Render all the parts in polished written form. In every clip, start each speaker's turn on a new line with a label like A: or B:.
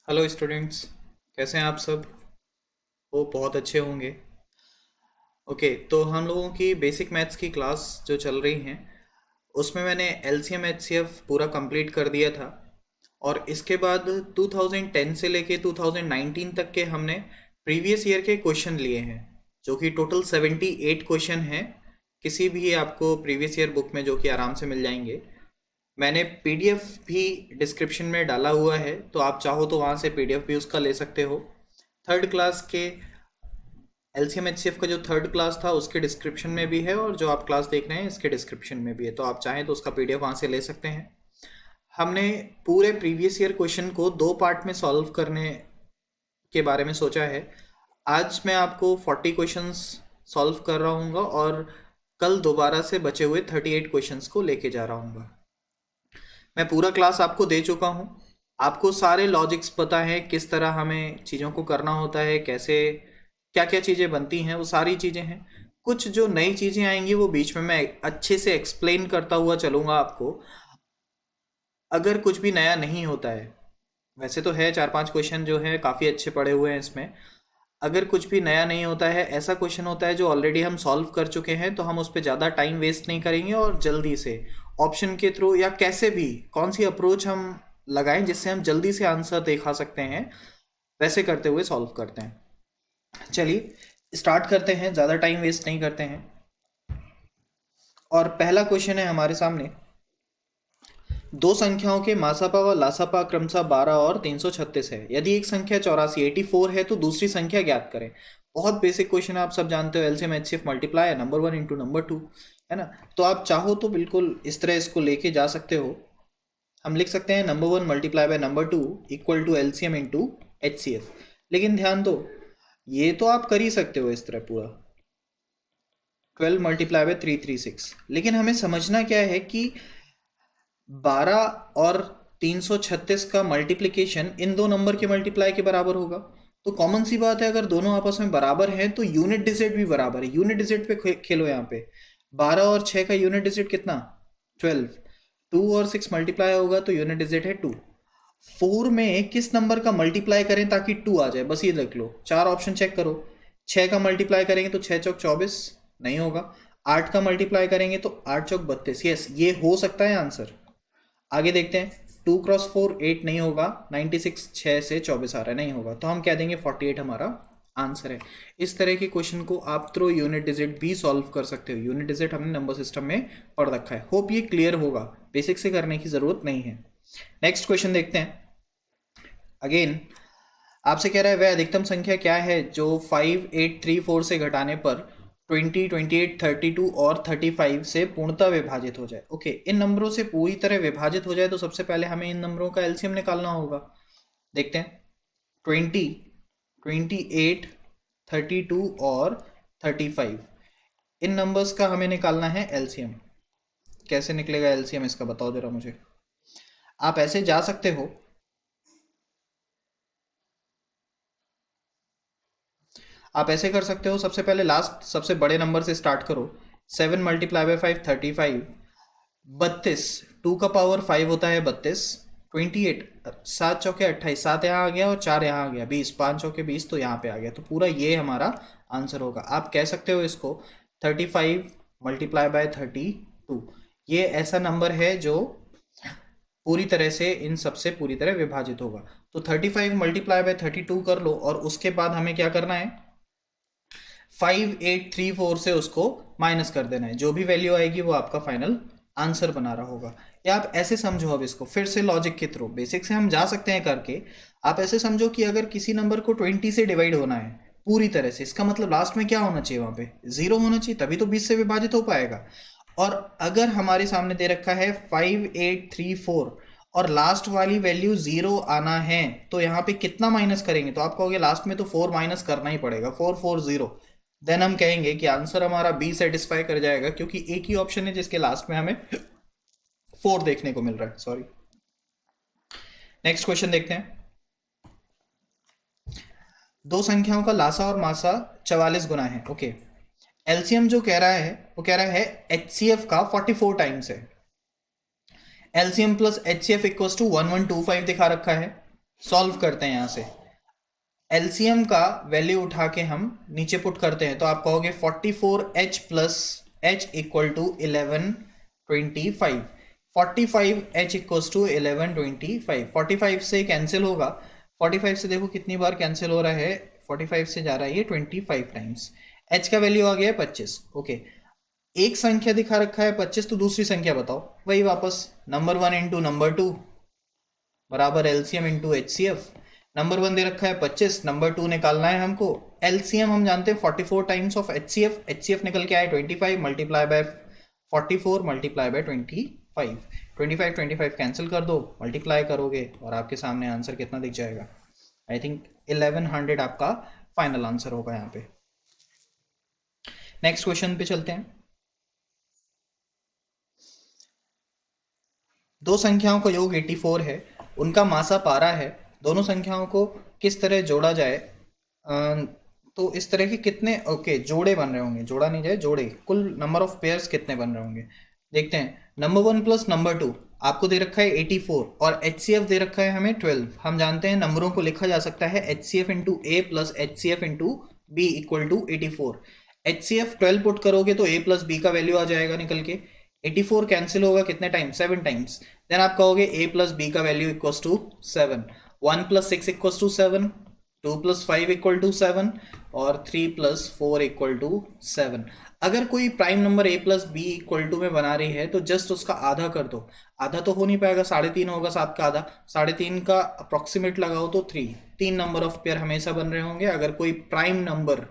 A: Hello students. कैसे हैं आप सब? वो बहुत अच्छे होंगे। ओके, तो हम लोगों की बेसिक मैथ्स की क्लास जो चल रही हैं उसमें मैंने एलसीएम एचसीएफ पूरा कंप्लीट कर दिया था। और इसके बाद 2010 से लेके 2019 तक के हमने प्रीवियस ईयर के क्वेश्चन लिए हैं, जो कि टोटल 78 क्वेश्चन हैं। किसी भी आपको प्रीवियस ईयर बुक में जो कि आराम से मिल जाएंगे। मैंने पीडीएफ भी डिस्क्रिप्शन में डाला हुआ है, तो आप चाहो तो वहाँ से पीडीएफ भी उसका ले सकते हो। थर्ड क्लास के एलसीएम एचसीएफ का जो थर्ड क्लास था उसके डिस्क्रिप्शन में भी है, और जो आप क्लास देख रहे हैं इसके डिस्क्रिप्शन में भी है, तो आप चाहें तो उसका पीडीएफ वहाँ से ले सकते हैं। हमने पूरे प्रीवियस ईयर क्वेश्चन को दो पार्ट में सॉल्व करने के बारे में सोचा है। आज मैं आपको 40 क्वेश्चंस सॉल्व कर रहा हूँ, और कल दोबारा से बचे हुए 38 क्वेश्चंस को लेके जा रहा हूँ। मैं पूरा क्लास आपको दे चुका हूँ। आपको सारे लॉजिक्स पता है, किस तरह हमें चीज़ों को करना होता है, कैसे क्या क्या चीज़ें बनती हैं, वो सारी चीज़ें हैं। कुछ जो नई चीज़ें आएंगी वो बीच में मैं अच्छे से एक्सप्लेन करता हुआ चलूँगा आपको। अगर कुछ भी नया नहीं होता है, वैसे तो है 4-5 क्वेश्चन जो है काफ़ी अच्छे पड़े हुए हैं इसमें। अगर कुछ भी नया नहीं होता है, ऐसा क्वेश्चन होता है जो ऑलरेडी हम सॉल्व कर चुके हैं, तो हम उस पर ज़्यादा टाइम वेस्ट नहीं करेंगे और जल्दी से ऑप्शन के थ्रू या कैसे भी कौन सी अप्रोच हम लगाएं जिससे हम जल्दी से आंसर दिखा सकते हैं, वैसे करते हुए सॉल्व करते हैं। चलिए स्टार्ट करते हैं, ज़्यादा टाइम वेस्ट नहीं करते हैं। और पहला क्वेश्चन है हमारे सामने। दो संख्याओं के मासापा व लासापा क्रमशः 12 और 336 है। यदि एक संख्या 84 है तो दूसरी संख्या ज्ञात करें। बहुत बेसिक क्वेश्चन है, आप सब जानते हो। एलसीएम एचसीएफ मल्टीप्लाई है, नंबर 1 इंटू नंबर 2, है ना। तो आप चाहो तो बिल्कुल इस तरह इसको लेके जा सकते हो। हम लिख सकते हैं number 1 multiply by number 2 equal to LCM into HCF. लेकिन ध्यान दो, ये तो आप कर ही सकते हो इस तरह पूरा 12 मल्टीप्लाई बाय 336, लेकिन हमें समझना क्या है कि 12 और 336 का मल्टीप्लिकेशन इन दो नंबर के मल्टीप्लाई के बराबर होगा। तो कॉमन सी बात है, अगर दोनों आपस में बराबर हैं तो यूनिट डिजिट भी बराबर है। यूनिट डिजिट पे खेलो यहाँ पे। 12 और 6 का यूनिट डिजिट कितना? 12। 2 और 6 मल्टीप्लाई होगा तो यूनिट डिजिट है 2। 4 में किस नंबर का मल्टीप्लाई करें ताकि 2 आ जाए, बस ये देख लो। चार ऑप्शन चेक करो। 6 का मल्टीप्लाई करेंगे तो 6 चौक 24, नहीं होगा। 8 का मल्टीप्लाई करेंगे तो 8 चौक 32, यस ये हो सकता है आंसर। आगे देखते हैं। 2 क्रॉस 4 8 नहीं होगा। 96 6 से 24 आ रहा है, नहीं होगा, तो हम कह देंगे 48 हमारा आंसर है। इस तरह के क्वेश्चन को आप थ्रू यूनिट डिजिट भी सॉल्व कर सकते हो। यूनिट डिजिट हमने नंबर सिस्टम में पढ़ रखा है। होप ये क्लियर होगा, बेसिक से करने की जरूरत नहीं है। नेक्स्ट क्वेश्चन देखते हैं। अगेन आपसे कह रहा है वह अधिकतम संख्या क्या है जो 5834 से घटाने पर 20 28 32 और 35 से पूर्णतः विभाजित हो जाए। ओके, इन नंबरों से पूरी तरह विभाजित हो जाए तो सबसे पहले हमें इन नंबरों का एलसीएम निकालना होगा। देखते हैं। 20 28 32 और 35, इन नंबर्स का हमें निकालना है एलसीएम। कैसे निकलेगा एलसीएम इसका बताओ जरा मुझे। आप ऐसे जा सकते हो, आप ऐसे कर सकते हो। सबसे पहले लास्ट सबसे बड़े नंबर से स्टार्ट करो। 7 मल्टीप्लाई बाई 5 35, 32, 2 का पावर 5 होता है 32। 28, 7 चौके 28, 7 यहाँ आ गया और 4 यहाँ आ गया 20, 5 चौके 20 तो यहाँ पे आ गया, तो पूरा ये हमारा आंसर होगा। आप कह सकते हो इसको 35 मल्टीप्लाई बाय 32, ये ऐसा नंबर है जो पूरी तरह से इन सबसे पूरी तरह विभाजित होगा। तो 35 मल्टीप्लाई बाय 32 कर लो, और उसके बाद हमें क्या करना है, 5834 से उसको माइनस कर देना है। जो भी वैल्यू आएगी वो आपका फाइनल आंसर बना रहा होगा। या आप ऐसे समझो, अब इसको फिर से लॉजिक के थ्रू, बेसिक से हम जा सकते हैं करके। आप ऐसे समझो कि अगर किसी नंबर को 20 से डिवाइड होना है पूरी तरह से, इसका मतलब लास्ट में क्या होना चाहिए, वहां पे 0 होना चाहिए, तभी तो 20 से विभाजित हो पाएगा। और अगर हमारे सामने दे रखा है 5834 और लास्ट वाली वैल्यू 0 आना है, तो यहाँ पे कितना माइनस करेंगे, तो आप कहोगे लास्ट में तो 4 माइनस करना ही पड़ेगा, 440। देन हम कहेंगे कि आंसर हमारा बी सेटिस्फाई कर जाएगा, क्योंकि एक ही ऑप्शन है जिसके लास्ट में हमें 4 देखने को मिल रहा है। सॉरी। नेक्स्ट क्वेश्चन देखते हैं। दो संख्याओं का लासा और मासा 44 गुना है। ओके, एलसीएम जो कह रहा है वो कह रहा है एचसीएफ का 44 टाइम्स है। LCM plus HCF equals to 1125 दिखा रखा है। सॉल्व करते हैं यहाँ से। एलसीएम का वैल्यू उठा के हम नीचे पुट करते हैं, तो आप कहोगे 44h plus h equal to 1125। 45h equals to 1125। 45 से कैंसिल होगा, 45 से देखो कितनी बार कैंसिल हो रहा है, 45 से जा रहा है ये 25 टाइम्स। h का वैल्यू आ गया है 25। ओके, एक संख्या दिखा रखा है 25, तो दूसरी संख्या बताओ। वही वापस नंबर 1 इंटू नंबर 2 बराबर एलसीएम इंटू एचसीएफ। नंबर 1 दे रखा है 25, नंबर 2 निकालना है हमको। एलसीएम हम जानते हैं 44 टाइम्स ऑफ एचसीएफ, एचसीएफ निकल के आए 25 multiply by 44 multiply by 25। 25 cancel कर दो, मल्टीप्लाई करोगे और आपके सामने आंसर कितना दिख जाएगा? आई थिंक 1100 आपका फाइनल आंसर होगा यहाँ पे। नेक्स्ट क्वेश्चन पे चलते हैं। दो संख्याओं का योग 84 है, उनका मासा 12 है। दोनों संख्याओं को किस तरह जोड़ा जाए? तो इस तरह के कितने जोड़े बन रहे होंगे, जोड़ा नहीं जाए, जोड़े, कुल नंबर ऑफ पेयर्स कितने बन रहे होंगे देखते हैं। नंबर 1 प्लस नंबर 2 आपको दे रखा है 84 और एचसीएफ दे रखा है हमें 12। हम जानते हैं नंबरों को लिखा जा सकता है HCF into A plus HCF into B equal to 84। HCF 12 put करोगे तो ए प्लस बी का वैल्यू आ जाएगा निकल के। 84 कैंसिल होगा कितने टाइम? 7 टाइम्स। देन आप कहोगे a प्लस बी का value equals to 7। 1 plus 6 equals to 7, 2 plus 5 equal to 7 और 3 प्लस 4 इक्वल टू 7। अगर कोई prime number a plus B equal to में बना रही है तो जस्ट उसका आधा कर दो। आधा तो हो नहीं पाएगा, 3.5 होगा, 7 का आधा, 3.5 का अप्रोक्सीमेट लगाओ तो 3। 3 नंबर ऑफ पेयर हमेशा बन रहे होंगे अगर कोई प्राइम नंबर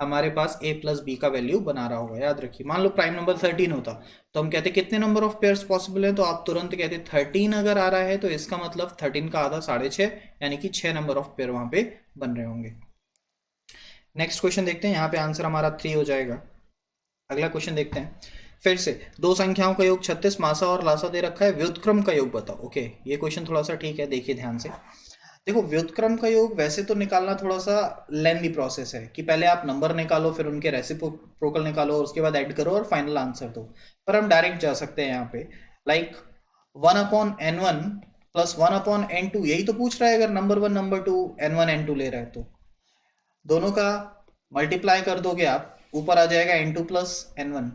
A: हमारे पास a प्लस बी का वैल्यू बना रहा होगा। याद रखिए, मान लो प्राइम नंबर 13 होता तो हम कहते कितने नंबर ऑफ पेयर्स पॉसिबल है, तो आप तुरंत कहते 13 अगर आ रहा है तो इसका मतलब 13 का आधा 6.5, यानी कि 6 नंबर ऑफ पेयर वहां पे बन रहे होंगे। नेक्स्ट क्वेश्चन देखते हैं, यहाँ पे आंसर हमारा 3 हो जाएगा। अगला क्वेश्चन देखते हैं फिर से। दो संख्याओं का योग 36, मासा और लासा दे रखा है, व्युत्क्रम का योग बताओ। ओके, ये क्वेश्चन थोड़ा सा ठीक है, देखिए ध्यान से। देखो, व्युत्क्रम का योग वैसे तो निकालना थोड़ा सा लेंदी प्रोसेस है कि पहले आप नंबर निकालो, फिर उनके रेसिप्रोकल निकालो और उसके बाद ऐड करो और फाइनल आंसर दो। पर हम डायरेक्ट जा सकते हैं यहाँ पे, लाइक 1/n1 प्लस 1/n2, यही तो पूछ रहा है। अगर नंबर 1 नंबर 2 n1 n2 ले रहा है तो दोनों का मल्टीप्लाई कर दोगे आप, ऊपर आ जाएगा n2 प्लस n1।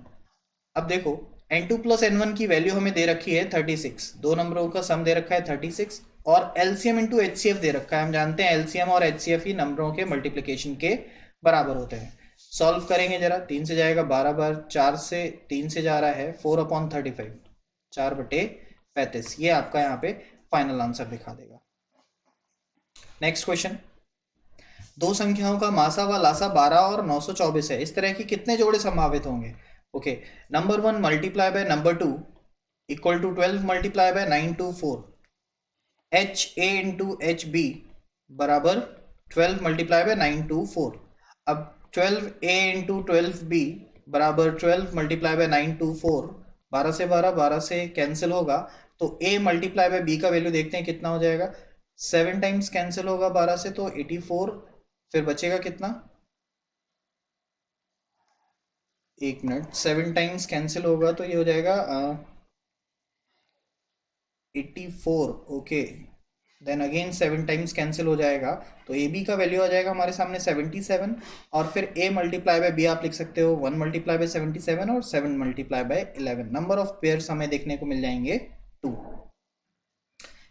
A: अब देखो, n2 प्लस n1 की वैल्यू हमें दे रखी है 36, दो नंबरों का सम दे रखा है 36 और एलसीएम इंटू एचसीएफ दे रखा है। हम जानते हैं एलसीएम और एचसीएफ ही नंबरों के मल्टीप्लिकेशन के बराबर होते हैं। सॉल्व करेंगे जरा, 3 से जाएगा 12 बार, 4 से 3 से जा रहा है 4/35, 4/35। ये आपका यहाँ पे फाइनल आंसर दिखा देगा। Next question. दो संख्याओं का मासा व लासा 12 और 924 है, इस तरह की कितने जोड़े संभावित होंगे? Okay, number 1 multiply by number 2 equal to 12 multiply by 924। H A into H B बराबर 12 मल्टीप्लाई बाय 924। अब 12 ए इंटू 12 बी बराबर 12 मल्टीप्लाई बाय 924। 12 से 12, 12 से कैंसिल होगा तो a मल्टीप्लाई बाय b का वैल्यू देखते हैं कितना हो जाएगा। 7 टाइम्स कैंसिल होगा 12 से तो 84, फिर बचेगा कितना? एक मिनट, 7 टाइम्स कैंसिल होगा तो ये हो जाएगा 84। Okay, then again 7 times cancel हो जाएगा तो ए बी का वैल्यू आ जाएगा हमारे सामने 77। और फिर a मल्टीप्लाई बाय b आप लिख सकते हो 1 मल्टीप्लाई बाय 77 और 7 multiply by 11। Number of pairs हमें देखने को मिल जाएंगे 2।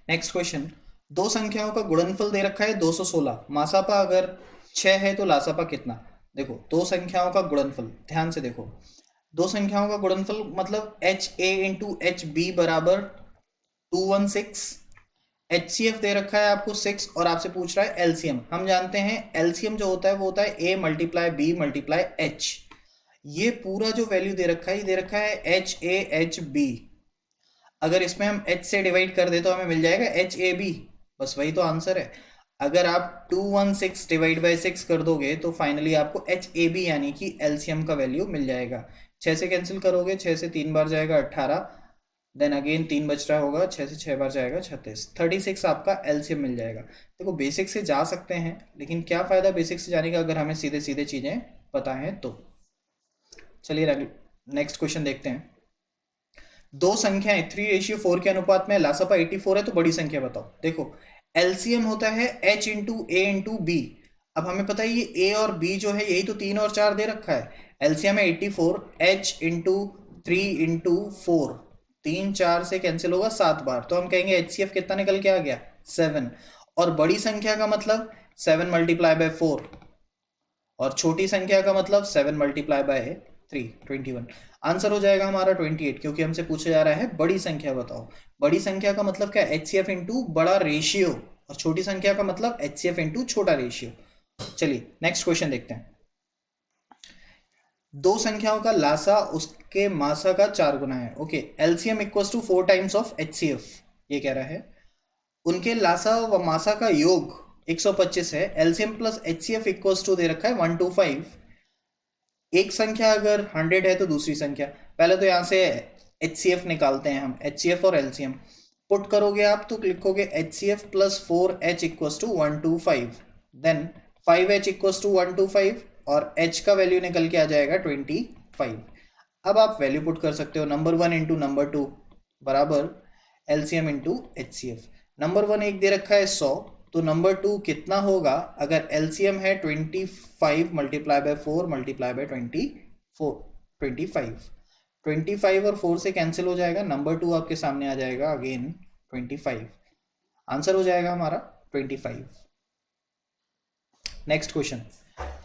A: Next question. दो संख्याओं का गुणनफल दे रखा है 216, मासापा अगर 6 है तो लासापा कितना? देखो, दो संख्याओं का गुणनफल, ध्यान से देखो, दो संख्याओं का गुणनफल मतलब H A into H B बराबर 216। एचसीएफ दे रखा है आपको 6 और आपसे पूछ रहा है एलसीएम। हम जानते हैं एलसीएम जो होता है वो होता है A multiply B multiply H. ये पूरा जो वैल्यू दे रखा है, ये दे रखा है एच ए एच बी। अगर इसमें हम h से डिवाइड कर दे तो हमें मिल जाएगा एच ए बी, बस वही तो आंसर है। अगर आप 216 डिवाइड बाई 6 कर दोगे तो फाइनली आपको एच ए बी यानी कि एलसीएम का वैल्यू मिल जाएगा। 6 से कैंसिल करोगे, 6 से 3 बार जाएगा 18, देन अगेन 3 बच रहा होगा, 6 से 6 बार जाएगा 36। 36 आपका एलसीएम मिल जाएगा। देखो, बेसिक से जा सकते हैं लेकिन क्या फ़ायदा बेसिक से जाने का अगर हमें सीधे सीधे चीज़ें पता हैं तो। चलिए नेक्स्ट क्वेश्चन देखते हैं। दो संख्याएं 3:4 के अनुपात में, लासापा 84 है तो बड़ी संख्या बताओ। देखो, एलसीएम होता है H इंटू ए इंटू बी। अब हमें पता है ये ए और बी जो है यही तो 3 और 4 दे रखा है। एलसीएम है 84, H इंटू 3 इंटू 4, 3 4 से कैंसिल होगा 7 बार, तो हम कहेंगे HCF कितना निकल के आ गया 7। और बड़ी संख्या का मतलब 7 मल्टीप्लाई बाय 4, और छोटी संख्या का मतलब 7 मल्टीप्लाई बाय 3, 21। आंसर हो जाएगा हमारा 28, क्योंकि हमसे पूछा जा रहा है बड़ी संख्या बताओ। बड़ी संख्या का मतलब क्या, HCF इंटू बड़ा रेशियो, और छोटी संख्या का मतलब HCF इंटू छोटा रेशियो। चलिए नेक्स्ट क्वेश्चन देखते हैं। दो संख्याओं का लासा उसके मासा का 4 गुना है। Okay, LCM equals to 4 times of HCF, ये कह रहा है। उनके लासा व मासा का योग 125 है। LCM plus HCF equals to दे रखा है 125। एक संख्या अगर 100 है तो दूसरी संख्या, पहले तो यहां से HCF निकालते हैं हम, HCF और LCM पुट करोगे आप तो लिखोगे HCF plus 4H equals to 125, then 5H equals to 125, और H का वैल्यू निकल के आ जाएगा 25। अब आप वैल्यू पुट कर सकते हो, नंबर 1 इंटू नंबर 2 बराबर LCM इंटू HCF। नंबर 1 एक दे रखा है 100, तो नंबर 2 कितना होगा, अगर LCM है 25 मल्टीप्लाई बाय 4 मल्टीप्लाई बाय 25, 25 और 4 से कैंसिल हो जाएगा, नंबर 2 आपके सामने आ जाएगा अगेन 25। आंसर हो जाएगा हमारा 25। नेक्स्ट क्वेश्चन,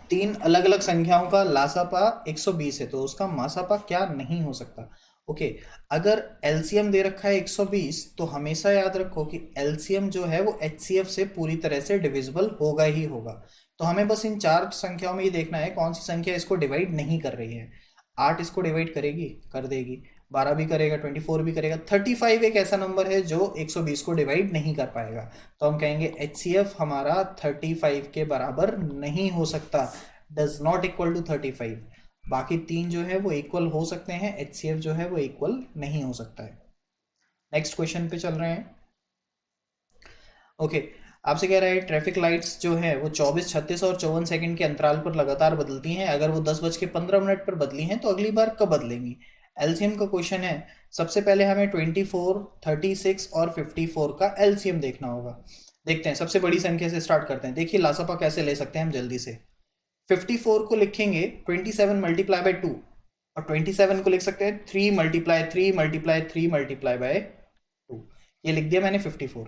A: तीन अलग अलग संख्याओं का लासापा 120 है तो उसका मासापा क्या नहीं हो सकता। ओके, अगर एलसीएम दे रखा है 120 तो हमेशा याद रखो कि एलसीएम जो है वो HCF से पूरी तरह से डिविजिबल होगा ही होगा। तो हमें बस इन चार संख्याओं में ये देखना है कौन सी संख्या इसको डिवाइड नहीं कर रही है। 8 इसको डिवाइड करेगी, कर देगी, 12 भी करेगा, 24 भी करेगा, 35 एक ऐसा नंबर है जो 120 को डिवाइड नहीं कर पाएगा। तो हम कहेंगे HCF हमारा 35 के बराबर नहीं हो सकता, डज नॉट इक्वल टू 35। बाकी तीन जो है वो इक्वल हो सकते हैं, HCF जो है वो इक्वल नहीं हो सकता है। नेक्स्ट क्वेश्चन पे चल रहे हैं। ओके, आपसे कह रहा है ट्रैफिक लाइट्स जो है वो 24, 36 और 54 सेकंड के अंतराल पर लगातार बदलती हैं। अगर वो 10:15 पर बदली हैं तो अगली बार कब बदलेंगी। एलसीएम का क्वेश्चन है। सबसे पहले हमें 24, 36 और 54 का एलसीएम देखना होगा। देखते हैं, सबसे बड़ी संख्या से स्टार्ट करते हैं। देखिए लासापा कैसे ले सकते हैं हम जल्दी से। 54 को लिखेंगे 27 मल्टीप्लाई बाय 2, और 27 को लिख सकते हैं 3 मल्टीप्लाई 3 मल्टीप्लाई 3 मल्टीप्लाई बाय 2। ये लिख दिया मैंने 54।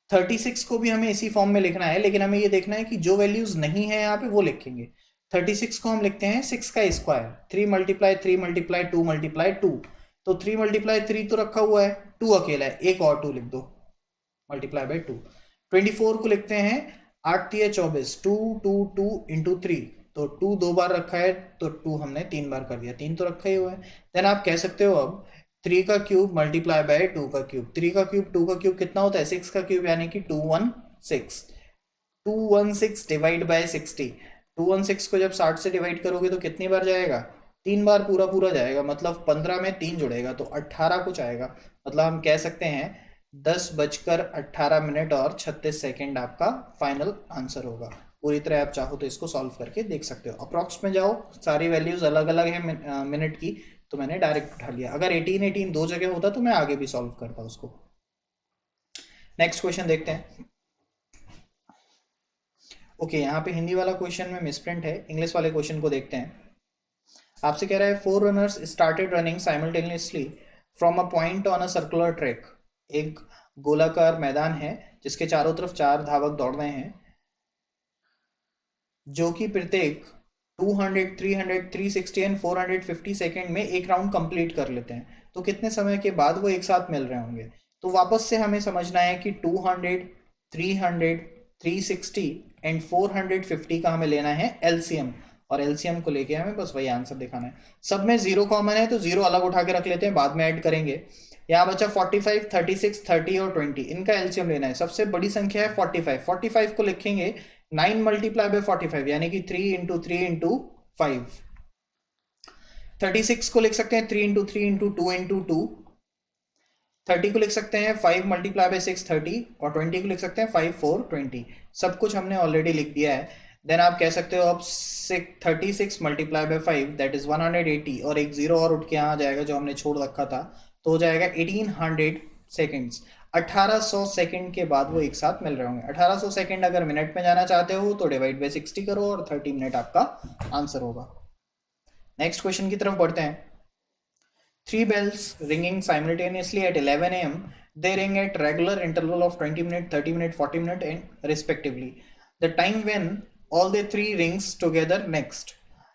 A: 36 को भी हमें इसी फॉर्म में लिखना है, लेकिन हमें ये देखना है कि जो वैल्यूज नहीं है यहाँ पे वो लिखेंगे। 36 को हम लिखते हैं 6 का स्क्वायर, 3 मल्टीप्लाई 3 मल्टीप्लाई 2 मल्टीप्लाई 2। तो 3 मल्टीप्लाई 3 तो रखा हुआ है, 2 अकेला है, एक और 2 लिख दो, मल्टीप्लाई बाय 2। 24 को लिखते हैं 8 3 24, 2 2 2 इंटू 3, तो 2 2 बार रखा है तो 2 हमने 3 बार कर दिया, 3 तो रखा ही हुआ है। देन आप कह सकते हो अब 3 का क्यूब मल्टीप्लाई बाय 2 का क्यूब। 3 का क्यूब 2 का क्यूब कितना होता है, 6 का क्यूब, यानी कि 216। 216 डिवाइड बाय 60। 216 को जब 60 से डिवाइड करोगे तो कितनी बार जाएगा, 3 बार पूरा पूरा जाएगा, मतलब 15 में 3 जुड़ेगा तो 18 कुछ आएगा। मतलब हम कह सकते हैं 10:18 और 36 सेकेंड आपका फाइनल आंसर होगा। पूरी तरह आप चाहो तो इसको सॉल्व करके देख सकते हो। अप्रॉक्स में जाओ, सारी वैल्यूज अलग अलग है मिनट की, तो मैंने डायरेक्ट उठा लिया। अगर 18 18 दो जगह होता तो मैं आगे भी सॉल्व करता उसको। नेक्स्ट क्वेश्चन देखते हैं। ओके, यहाँ पे हिंदी वाला क्वेश्चन में मिसप्रिंट है, इंग्लिश वाले क्वेश्चन को देखते हैं। आपसे कह रहा है 4 runners started running simultaneously from a point on a circular track. एक गोलाकार मैदान है जिसके चारों तरफ 4 धावक दौड़ रहे हैं, जो कि प्रत्येक 200, 300, 360 एंड 450 सेकेंड में एक राउंड कंप्लीट कर लेते हैं। तो कितने समय के बाद वो एक साथ मिल रहे होंगे। तो वापस से हमें समझना है कि 200, 300, 360 एंड 450 का हमें लेना है एलसीएम, और एलसीएम को लेके हमें बस वही आंसर दिखाना है। सब में 0 कॉमन है तो 0 अलग उठा के रख लेते हैं, बाद में ऐड करेंगे। यहाँ बचा 45, 36, 30 और 20, इनका एलसीएम लेना है। सबसे बड़ी संख्या है 45। 45 को लिखेंगे 9 मल्टीप्लाई बाय 45, यानी कि 3 इंटू 3 इंटू 5। 36 को लिख सकते हैं 3 इंटू 3 इंटू 2 इंटू 2। 30 को लिख सकते हैं 5 मल्टीप्लाई बाय 6 30, और 20 को लिख सकते हैं 5 4 20। सब कुछ हमने ऑलरेडी लिख दिया है। देन आप कह सकते हो अब 36 मल्टीप्लाई बाय 5 दैट इज 180, और एक 0 और उठ के यहाँ आ जाएगा जो हमने छोड़ रखा था, तो हो जाएगा 1800 सेकेंड्स। 1800 सेकंड के बाद वो एक साथ मिल रहे होंगे। 1800 सेकंड अगर मिनट में जाना चाहते हो तो डिवाइड बाई 60 करो और 30 मिनट आपका आंसर होगा। नेक्स्ट क्वेश्चन की तरफ बढ़ते हैं। 3 bells ringing simultaneously at 11 a.m. They ring at regular interval of 20 minute, 30 minute, 40 minute and respectively. The time when all the 3 rings together next.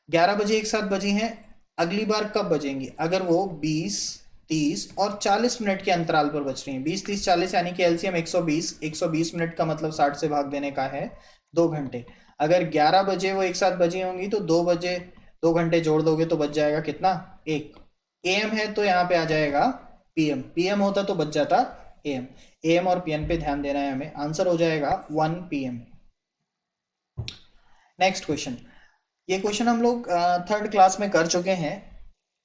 A: 11 बजे एक साथ बजी हैं, अगली बार कब बजेंगी? अगर वो 20, 30 और 40 मिनट के अंतराल पर बज रही हैं। 20, 30, 40 यानी कि एलसीएम 120। 120 मिनट का मतलब 60 से भाग देने का है 2 घंटे। अगर 11 बजे वो एक साथ बजी होंगी तो 2 बजे 2 घंटे जोड़ दोगे तो बच जाएगा कितना? 1। एम है तो यहाँ पे आ जाएगा पीएम। पीएम होता तो बच जाता एम। एम और पीएम पे ध्यान देना है हमें। आंसर हो जाएगा 1 पीएम। Next question. ये क्वेश्चन हम लोग 3rd क्लास में कर चुके हैं।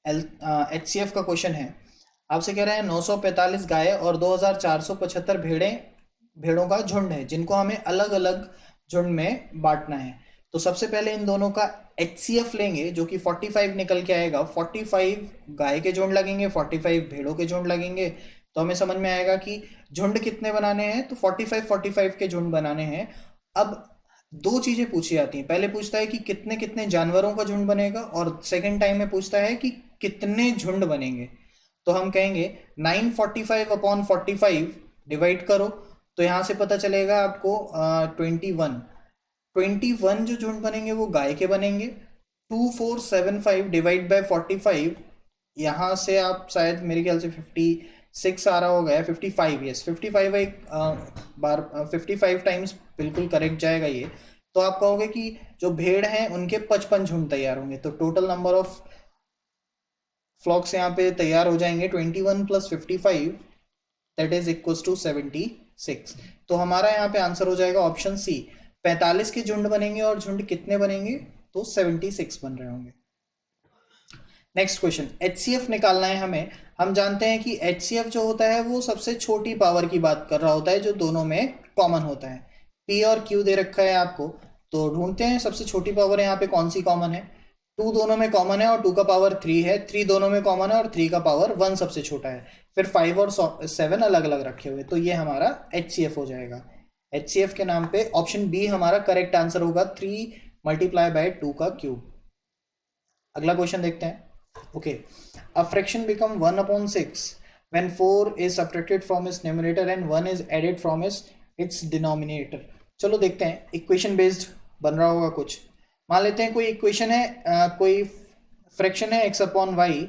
A: एचसीएफ का क्वेश्चन है। आपसे कह रहे हैं 945 गाय और 2475 भेड़ों का झुंड है जिनको हमें अलग अलग झुंड में बांटना है। तो सबसे पहले इन दोनों का एचसीएफ लेंगे जो कि 45 निकल के आएगा। 45 गाय के झुंड लगेंगे, 45 भेड़ों के झुंड लगेंगे। तो हमें समझ में आएगा कि झुंड कितने बनाने हैं, तो 45 के झुंड बनाने हैं। अब 2 चीजें पूछी जाती हैं। पहले पूछता है कि कितने कितने जानवरों का झुंड बनेगा और सेकेंड टाइम में पूछता है कि कितने झुंड बनेंगे। तो हम कहेंगे 945 अपॉन 45 डिवाइड करो तो यहां से पता चलेगा आपको 21 जो झुंड बनेंगे वो गाय के बनेंगे। 2475 डिवाइड बाय 45, यहाँ से आप शायद मेरे ख्याल से 56 आ रहा होगा या 55। यस 55 एक बार 55 टाइम्स बिल्कुल करेक्ट जाएगा ये। तो आप कहोगे कि जो भेड़ हैं उनके 55 झुंड तैयार होंगे। तो टोटल नंबर ऑफ फ्लॉक्स यहाँ पे तैयार हो जाएंगे 21 + 55 दैट इज इक्वल्स टू 76। तो हमारा यहाँ पे आंसर हो जाएगा ऑप्शन सी। 45 के झुंड बनेंगे और झुंड कितने बनेंगे? तो 76 बन रहे होंगे। Next question. एचसीएफ निकालना है हमें। हम जानते हैं कि एचसीएफ जो होता है वो सबसे छोटी पावर की बात कर रहा होता है जो दोनों में कॉमन होता है। पी और क्यू दे रखा है आपको, तो ढूंढते हैं सबसे छोटी पावर यहाँ पे कौन सी कॉमन है। 2 दोनों में कॉमन है और 2 का पावर 3 है। 3 दोनों में कॉमन है और 3 का पावर 1 सबसे छोटा है। फिर 5 और 7 अलग अलग रखे हुए, तो ये हमारा एचसीएफ हो जाएगा। एचसीएफ के नाम पे ऑप्शन बी हमारा करेक्ट आंसर होगा, 3 × 2 का क्यूब। अगला क्वेश्चन देखते हैं। Okay, a fraction become 1/6 when 4 is subtracted from its numerator and 1 is added from its denominator। चलो देखते हैं। इक्वेशन बेस्ड बन रहा होगा कुछ। मान लेते हैं कोई इक्वेशन है, कोई फ्रैक्शन है x/y।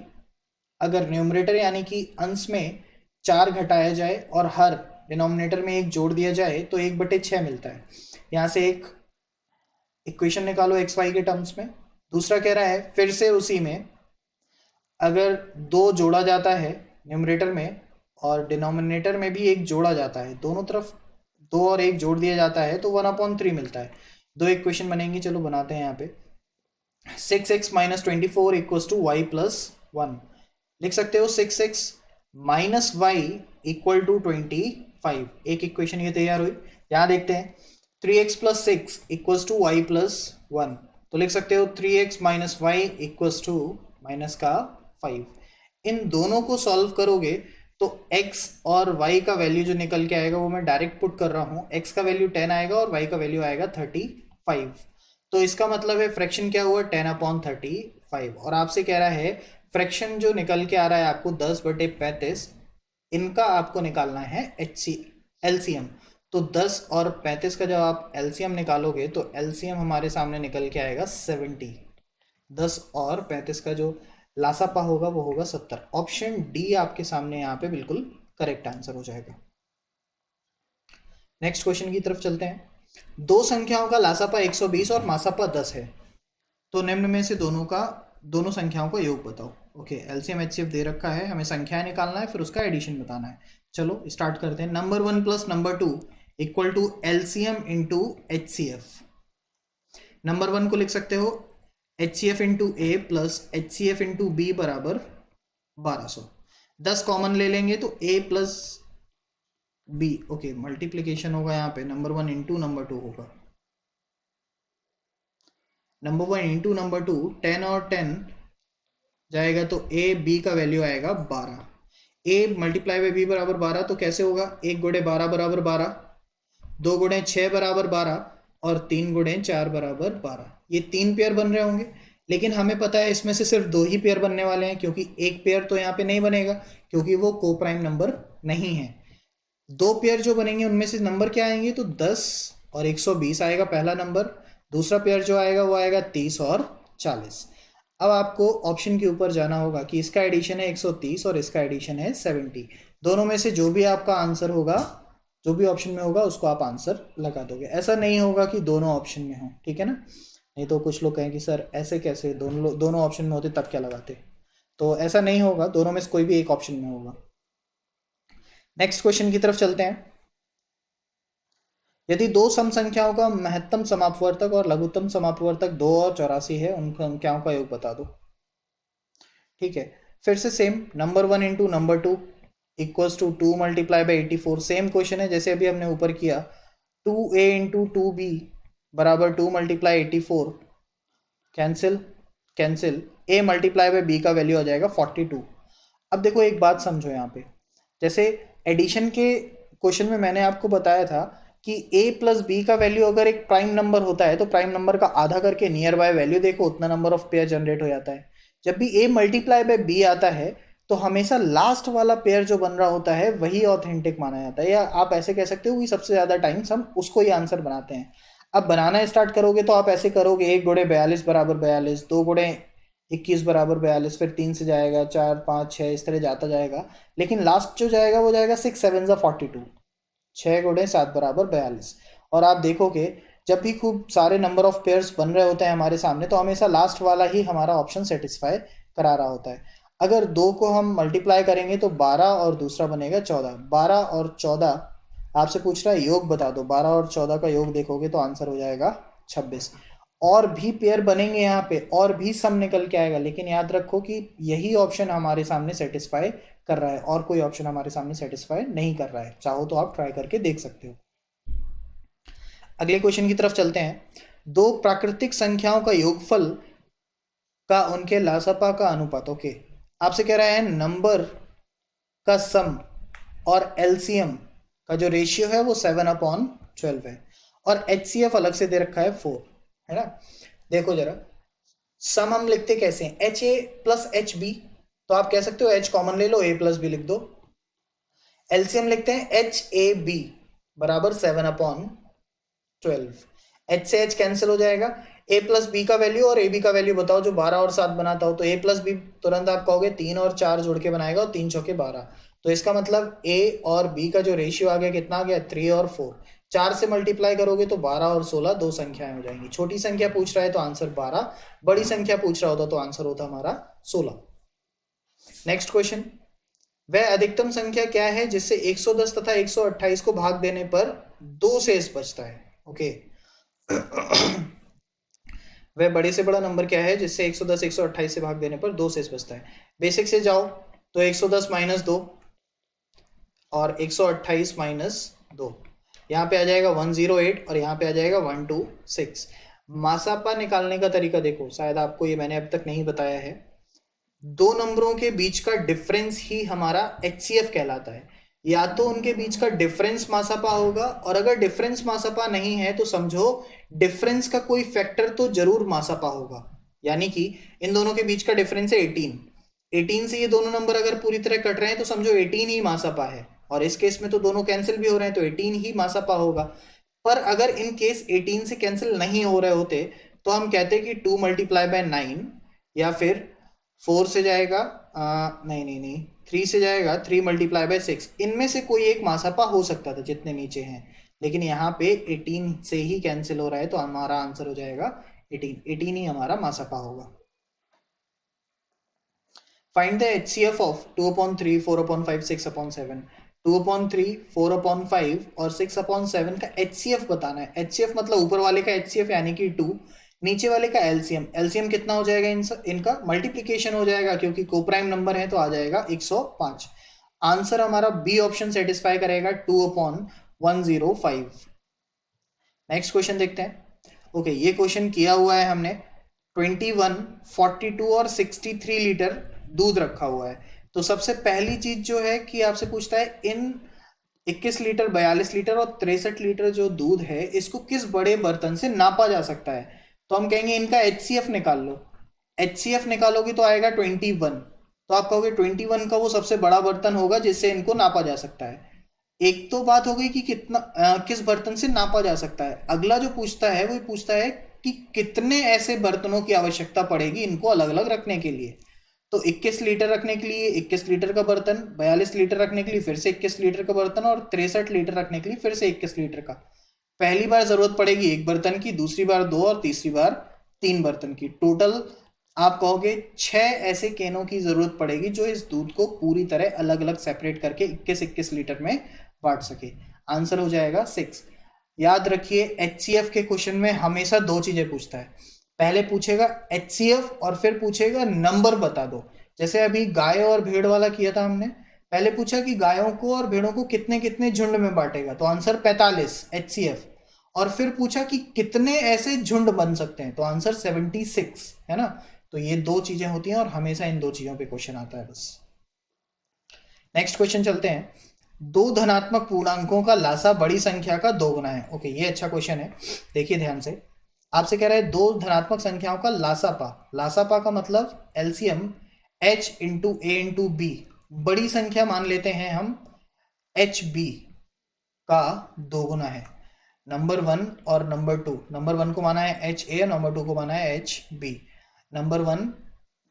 A: अगर न्यूमरेटर यानी कि अंश में 4 घटाया जाए और हर डिनोमिनेटर में 1 जोड़ दिया जाए तो 1/6 मिलता है। यहाँ से एक इक्वेशन निकालो xy के टर्म्स में। दूसरा कह रहा है फिर से उसी में अगर 2 जोड़ा जाता है न्यूमरेटर में और डिनोमिनेटर में भी 1 जोड़ा जाता है, दोनों तरफ 2 और 1 जोड़ दिया जाता है तो 1/3 मिलता है। 2 इक्वेशन बनेंगी, चलो बनाते हैं यहाँ पे। 6x - 24 = y + 1। लिख सकते हो 6x - y = 25। एक इक्वेशन ये तैयार हुई। यहाँ देखते हैं 3x + 6 = y + 1। तो लिख सकते हो 3x - y - -5। इन दोनों को सॉल्व करोगे तो x और y का वैल्यू जो निकल के आएगा वो मैं डायरेक्ट पुट कर रहा हूँ। x का वैल्यू 10 आएगा और y का वैल्यू आएगा 35। तो इसका मतलब है फ्रैक्शन क्या हुआ? 10/35। और आपसे कह रहा है फ्रैक्शन जो निकल के आ रहा है आपको 10/35, इनका आपको निकालना है एलसीएम। तो 10 और 35 का जब आप एलसीएम निकालोगे तो एलसीएम हमारे सामने निकल के आएगा 70। 10 और 35 का जो लासापा होगा वो होगा 70। ऑप्शन डी आपके सामने यहाँ पे बिल्कुल करेक्ट आंसर हो जाएगा। नेक्स्ट क्वेश्चन की तरफ चलते हैं। 2 संख्याओं का लासापा 120 और मासापा 10 है, तो निम्न में से दोनों संख्याओं का योग बताओ। ओके, एलसीएम एचसीएफ दे रखा है, हमें संख्याएं निकालना है फिर उसका एडिशन बताना है। चलो स्टार्ट करते हैं। Number 1 + number 2 = LCM × HCF. Number 1 को लिख सकते हो HCF × A + HCF × B = 1200। 10 common ले लेंगे तो A + B। ओके, मल्टीप्लीकेशन होगा यहाँ पे। नंबर 1 × नंबर 2 होगा। नंबर 1 × नंबर 2, 10 और 10 जाएगा तो A B का वैल्यू आएगा 12। ए मल्टीप्लाई बाई बी बराबर 12, तो कैसे होगा, 1 गुणे 12 बराबर 12, 2 गुणे 6 बराबर 12 और 3 गुणे 4 बराबर 12। ये 3 पेयर बन रहे होंगे, लेकिन हमें पता है इसमें से सिर्फ 2 ही पेयर बनने वाले हैं, क्योंकि एक पेयर तो यहाँ पे नहीं बनेगा क्योंकि वो को प्राइम नंबर नहीं है। 2 पेयर जो बनेंगे उनमें से नंबर क्या आएंगे, तो 10 और 120 आएगा पहला नंबर। दूसरा पेयर जो आएगा वो आएगा 30 और 40। अब आपको ऑप्शन के ऊपर जाना होगा कि इसका एडिशन है 130 और इसका एडिशन है 70। दोनों में से जो भी आपका आंसर होगा, जो भी ऑप्शन में होगा उसको आप आंसर लगा दोगे। ऐसा नहीं होगा कि दोनों ऑप्शन में हो, ठीक है ना, नहीं तो कुछ लोग कहें कि सर ऐसे कैसे, दोनों ऑप्शन में होते तब क्या लगाते। तो ऐसा नहीं होगा, दोनों में से कोई भी एक ऑप्शन में होगा। नेक्स्ट क्वेश्चन की तरफ चलते हैं। यदि दो सम संख्याओं का महत्तम समापवर्तक और लघुत्तम समापवर्तक 2 और 84 है, उन संख्याओं का योग बता दो। ठीक है, फिर से same, number 1 into number 2 equals to 2 multiply by 84। Same question है जैसे अभी हमने ऊपर किया, 2a इंटू 2b बराबर 2 multiply 84, cancel cancel, a multiply by b का वैल्यू आ जाएगा 42। अब देखो एक बात समझो यहाँ पे, जैसे एडिशन के क्वेश्चन में मैंने आपको बताया था कि a प्लस बी का वैल्यू अगर एक प्राइम नंबर होता है तो प्राइम नंबर का आधा करके नियर बाय वैल्यू देखो, उतना नंबर ऑफ पेयर जनरेट हो जाता है। जब भी a मल्टीप्लाई बाय बी आता है तो हमेशा लास्ट वाला पेयर जो बन रहा होता है वही ऑथेंटिक माना जाता है, या आप ऐसे कह सकते हो कि सबसे ज्यादा टाइम्स हम उसको ही आंसर बनाते हैं। अब बनाना स्टार्ट करोगे तो आप ऐसे करोगे, 1 गुणे 42 बराबर 42, 2 गुणे 21 बराबर 42, फिर 3 से जाएगा 4 5 6, इस तरह जाता जाएगा। लेकिन लास्ट जो जाएगा वो जाएगा 6 7 42, 6 गुणे 7 बराबर 42। और आप देखोगे जब भी खूब सारे नंबर ऑफ पेयर्स बन रहे होते हैं हमारे सामने तो हमेशा लास्ट वाला ही हमारा ऑप्शन सेटिस्फाई करा रहा होता है। अगर 2 को हम मल्टीप्लाई करेंगे तो 12 और दूसरा बनेगा 14। 12 और 14 आपसे पूछ रहा है योग बता दो, 12 और 14 का योग देखोगे तो आंसर हो जाएगा 26। और भी पेयर बनेंगे यहाँ पे, और भी सम निकल के आएगा, लेकिन याद रखो कि यही ऑप्शन हमारे सामने सेटिस्फाई कर रहा है और कोई ऑप्शन हमारे सामने सेटिस्फाई नहीं कर रहा है। चाहो तो आप ट्राई करके देख सकते हो। अगले क्वेश्चन की तरफ चलते हैं। दो प्राकृतिक संख्याओं का योगफल का उनके लासपा का अनुपात। ओके, आपसे कह रहा है नंबर का सम और एलसीएम का जो रेशियो है वो 7/12 है, और एचसीएफ अलग से दे रखा है 4, है ना। देखो जरा, सम हम लिखते कैसे हैं, H A plus H B, तो आप कह सकते हो एच कॉमन ले लो, ए प्लस बी लिख दो। एलसीएम लिखते हैं एच ए बी बराबर 7/12, एच से एच कैंसिल हो जाएगा, ए प्लस बी का वैल्यू और ए बी का वैल्यू बताओ जो 12 और 7 बनाता हो, तो ए प्लस बी तुरंत आप कहोगे 3 और 4 जोड़ के बनाएगा, और 3 चौके 12, तो इसका मतलब ए और बी का जो रेशियो आ गया कितना आ गया, 3 और 4। 4 से मल्टीप्लाई करोगे तो 12 और 16 दो संख्याएं हो जाएंगी। छोटी संख्या पूछ रहा है तो आंसर 12, बड़ी संख्या पूछ रहा होता तो आंसर होता हमारा 16। नेक्स्ट क्वेश्चन, वह अधिकतम संख्या क्या है जिससे 110 तथा 128 को भाग देने पर 2 शेष बचता है। ओके वह बड़े से बड़ा नंबर क्या है जिससे 110 128 से भाग देने पर 2 शेष बचता है। बेसिक से जाओ तो 110 माइनस 2 और 128 माइनस 2, यहाँ पे आ जाएगा 108 और यहाँ पे आ जाएगा 126। मासापा निकालने का तरीका देखो, शायद आपको ये मैंने अब तक नहीं बताया है। दो नंबरों के बीच का डिफरेंस ही हमारा एचसीएफ कहलाता है। या तो उनके बीच का डिफरेंस मासापा होगा, और अगर डिफरेंस मासापा नहीं है तो समझो डिफरेंस का कोई फैक्टर तो जरूर मासापा होगा। यानी कि इन दोनों के बीच का डिफरेंस है 18 से ये दोनों नंबर अगर पूरी तरह कट रहे हैं तो समझो 18 ही मासापा है, और इस केस में तो दोनों कैंसिल भी हो रहे हैं तो 18 ही मासापा होगा। पर अगर इन केस 18 से कैंसिल नहीं हो रहे होते तो हम कहते कि 2 मल्टीप्लाई बाय 9, या फिर 4 से जाएगा नहीं 3 से जाएगा 3 मल्टीप्लाई बाय 6, इनमें से कोई एक मासापा हो सकता था जितने नीचे हैं। लेकिन यहाँ पे 18 से ही कैंसिल हो रहा है तो हमारा आंसर हो जाएगा 18 ही हमारा मासापा होगा। Find the HCF of 2/3 4/5 6/7। 2/3 4/5 और 6/7 का एचसीएफ बताना है। एचसीएफ मतलब ऊपर वाले का एचसीएफ यानी कि 2, नीचे वाले का एलसीएम। एलसीएम कितना हो जाएगा, इनका मल्टीप्लीकेशन हो जाएगा क्योंकि कोप्राइम नंबर है तो आ जाएगा 105। आंसर हमारा बी ऑप्शन सेटिस्फाई करेगा 2/105। नेक्स्ट क्वेश्चन देखते हैं। ओके, ये क्वेश्चन किया हुआ है हमने। 21 42 और 63 लीटर दूध रखा हुआ है, तो सबसे पहली चीज जो है कि आपसे पूछता है इन 21 लीटर, 42 लीटर और 63 लीटर जो दूध है इसको किस बड़े बर्तन से नापा जा सकता है। तो हम कहेंगे इनका HCF निकाल लो। HCF निकालोगे तो आएगा 21। तो आप कहोगे 21 का वो सबसे बड़ा बर्तन होगा जिससे इनको नापा जा सकता है। एक तो बात हो गई कि कितना किस बर्तन से नापा जा सकता है। अगला जो पूछता है वो पूछता है कि कितने ऐसे बर्तनों की आवश्यकता पड़ेगी इनको अलग अलग रखने के लिए। तो 21 लीटर रखने के लिए 21 लीटर का बर्तन, 42 लीटर रखने के लिए फिर से 21 लीटर का बर्तन और 63 लीटर रखने के लिए फिर से 21 लीटर का। पहली बार जरूरत पड़ेगी एक बर्तन की, दूसरी बार दो और तीसरी बार 3 बर्तन की। टोटल आप कहोगे 6 ऐसे कैनों की जरूरत पड़ेगी जो इस दूध को पूरी तरह अलग अलग सेपरेट करके 21-21 लीटर में बांट सके। आंसर हो जाएगा 6। याद रखिए HCF के क्वेश्चन में हमेशा दो चीजें पूछता है। पहले पूछेगा HCF और फिर पूछेगा नंबर बता दो। जैसे अभी गाय और भेड़ वाला किया था हमने, पहले पूछा कि गायों को और भेड़ों को कितने कितने झुंड में बांटेगा, तो आंसर 45 HCF। और फिर पूछा कि कितने ऐसे झुंड बन सकते हैं, तो आंसर 76 है ना। तो ये दो चीजें होती हैं और हमेशा इन दो चीजों पे क्वेश्चन आता है बस। नेक्स्ट क्वेश्चन चलते हैं। दो धनात्मक पूर्णांकों का लासा बड़ी संख्या का दोगुना है। ओके, ये अच्छा क्वेश्चन है, देखिए ध्यान से। आपसे कह रहा है दो धनात्मक संख्याओं का लासापा। लासापा का मतलब LCM H into A into B। बड़ी संख्या मान लेते हैं हम HB का दोगुना है। नंबर 1 और नंबर 2, नंबर 1 को माना है HA, नंबर 2 को माना है HB। नंबर 1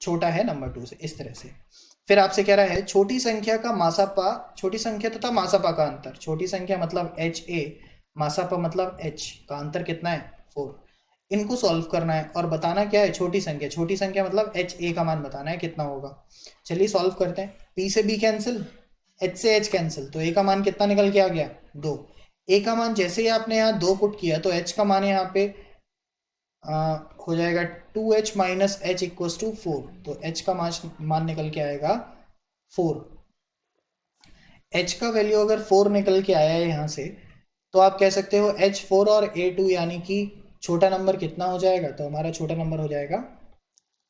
A: छोटा है नंबर 2 से, इस तरह से। फिर आपसे कह रहा है छोटी संख्या का मासापा, छोटी संख्या तथा मासापा का अंतर। छोटी संख्या मतलब HA, मासापा मतलब H का अंतर कितना है 4। इनको सॉल्व करना है और बताना क्या है छोटी संख्या। छोटी संख्या मतलब HA का मान बताना है कितना होगा। चलिए सॉल्व करते हैं। P से B कैंसिल, H से H कैंसिल, तो A का मान कितना निकल के आ गया 2। A का मान जैसे ही आपने यहाँ 2 पुट किया तो H का मान यहाँ पे हो जाएगा 2H minus H equals to 4। तो H का मान निकल के आएगा 4। H का वैल्यू अगर 4 निकल के आया है यहाँ से, तो आप कह सकते हो H4 और A2 यानी कि छोटा नंबर कितना हो जाएगा, तो हमारा छोटा नंबर हो जाएगा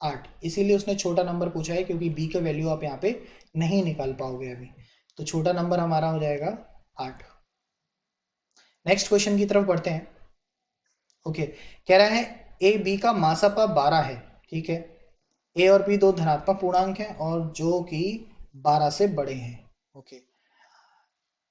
A: 8। इसीलिए उसने छोटा नंबर पूछा है क्योंकि B का वैल्यू आप यहाँ पे नहीं निकाल पाओगे अभी। तो छोटा नंबर हमारा हो जाएगा 8। नेक्स्ट क्वेश्चन की तरफ बढ़ते हैं। ओके, कह रहा है ए बी का मासापा 12 है, ठीक है। ए और बी दो धनात्मक पूर्णांक हैं और जो कि 12 से बड़े हैं। ओके,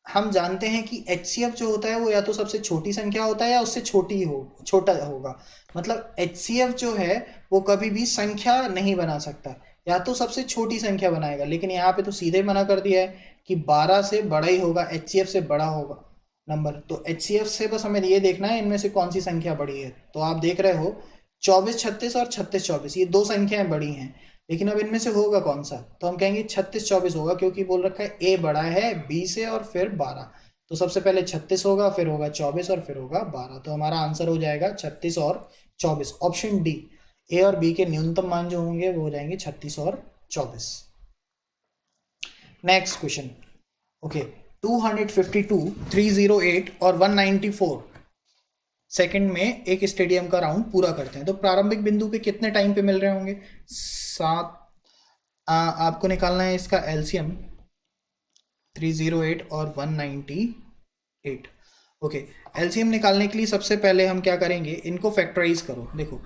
A: हम जानते हैं कि HCF जो होता है वो या तो सबसे छोटी संख्या होता है या उससे छोटा होगा। मतलब HCF जो है वो कभी भी संख्या नहीं बना सकता, या तो सबसे छोटी संख्या बनाएगा। लेकिन यहाँ पे तो सीधे मना कर दिया है कि 12 से बड़ा ही होगा, HCF से बड़ा होगा नंबर। तो HCF से बस हमें ये देखना है इनमें से कौन सी संख्या बड़ी है। तो आप देख रहे हो 24-36 और 36-24, ये दो संख्याएं बड़ी हैं। लेकिन अब इनमें से होगा कौन सा, तो हम कहेंगे 36-24 होगा, क्योंकि बोल रखा है ए बड़ा है बी से और फिर 12। तो सबसे पहले 36 होगा, फिर होगा 24 और फिर होगा 12। तो हमारा आंसर हो जाएगा 36 और 24, ऑप्शन डी। ए और बी के न्यूनतम मान जो होंगे वो हो जाएंगे 36 और 24। Next question. ओके, 252, 308 और 194 सेकंड में एक स्टेडियम का राउंड पूरा करते हैं। तो प्रारंभिक बिंदु पे कितने टाइम पे मिल रहे होंगे 7। आपको निकालना है इसका LCM 308 और 198। ओके, LCM निकालने के लिए सबसे पहले हम क्या करेंगे, इनको फैक्टराइज करो। देखो,